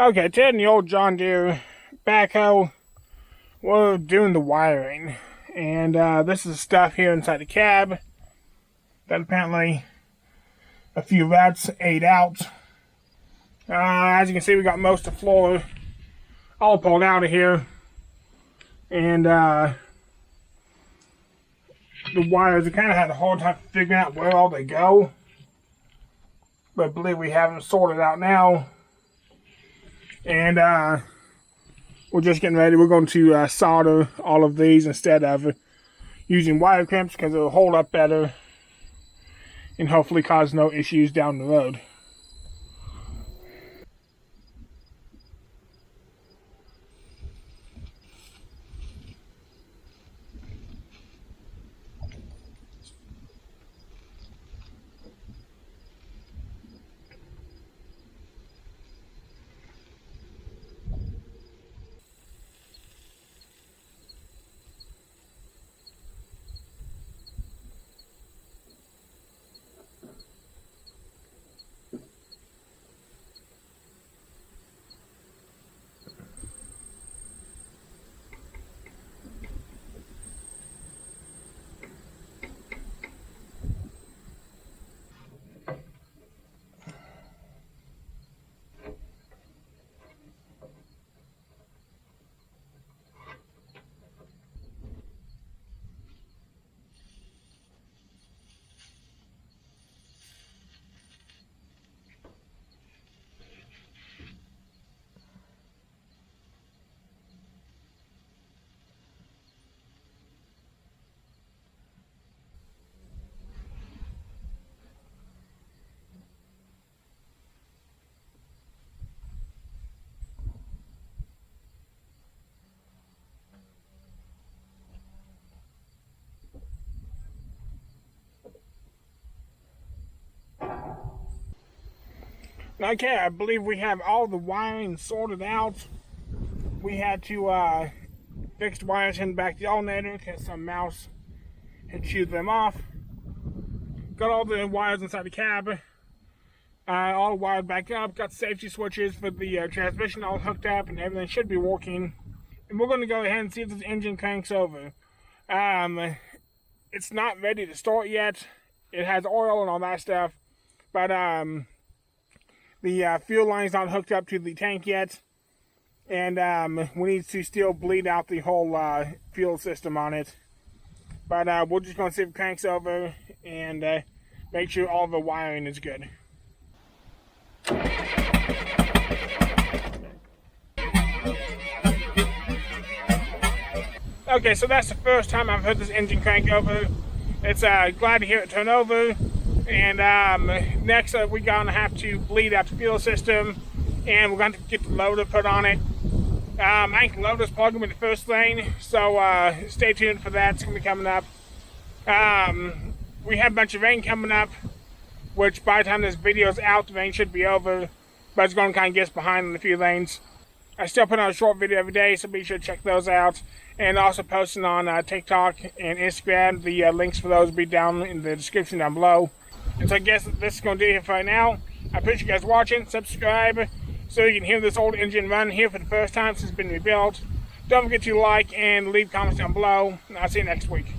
Okay, today in the old John Deere backhoe, we're doing the wiring. And this is stuff here inside the cab that apparently a few rats ate out. As you can see, we got most of the floor all pulled out of here. And the wires, we kind of had a hard time figuring out where all they go. But I believe we have them sorted out now. And we're just getting ready. We're going to solder all of these instead of using wire crimps because it'll hold up better and hopefully cause no issues down the road. Okay, I believe we have all the wiring sorted out. We had to fix the wires in the back of the alternator because some mouse had chewed them off. Got all the wires inside the cab, all wired back up. Got safety switches for the transmission all hooked up, and everything should be working. And we're going to go ahead and see if this engine cranks over. It's not ready to start yet. It has oil and all that stuff, but the fuel line's not hooked up to the tank yet, and we need to still bleed out the whole fuel system on it. But we're just going to see if it cranks over and make sure all the wiring is good. Okay, so that's the first time I've heard this engine crank over. It's glad to hear it turn over. And next we're going to have to bleed out the fuel system, and we're going to get the loader put on it. I think the loader's plugging in the first lane, so stay tuned for that. It's going to be coming up. We have a bunch of rain coming up, which by the time this video's out, the rain should be over, but it's going to kind of get us behind in a few lanes. I still put out a short video every day, so be sure to check those out. And also posting on TikTok and Instagram. The links for those will be down in the description down below. And so I guess this is going to do it for right now. I appreciate you guys watching. Subscribe so you can hear this old engine run here for the first time since it's been rebuilt. Don't forget to like and leave comments down below. And I'll see you next week.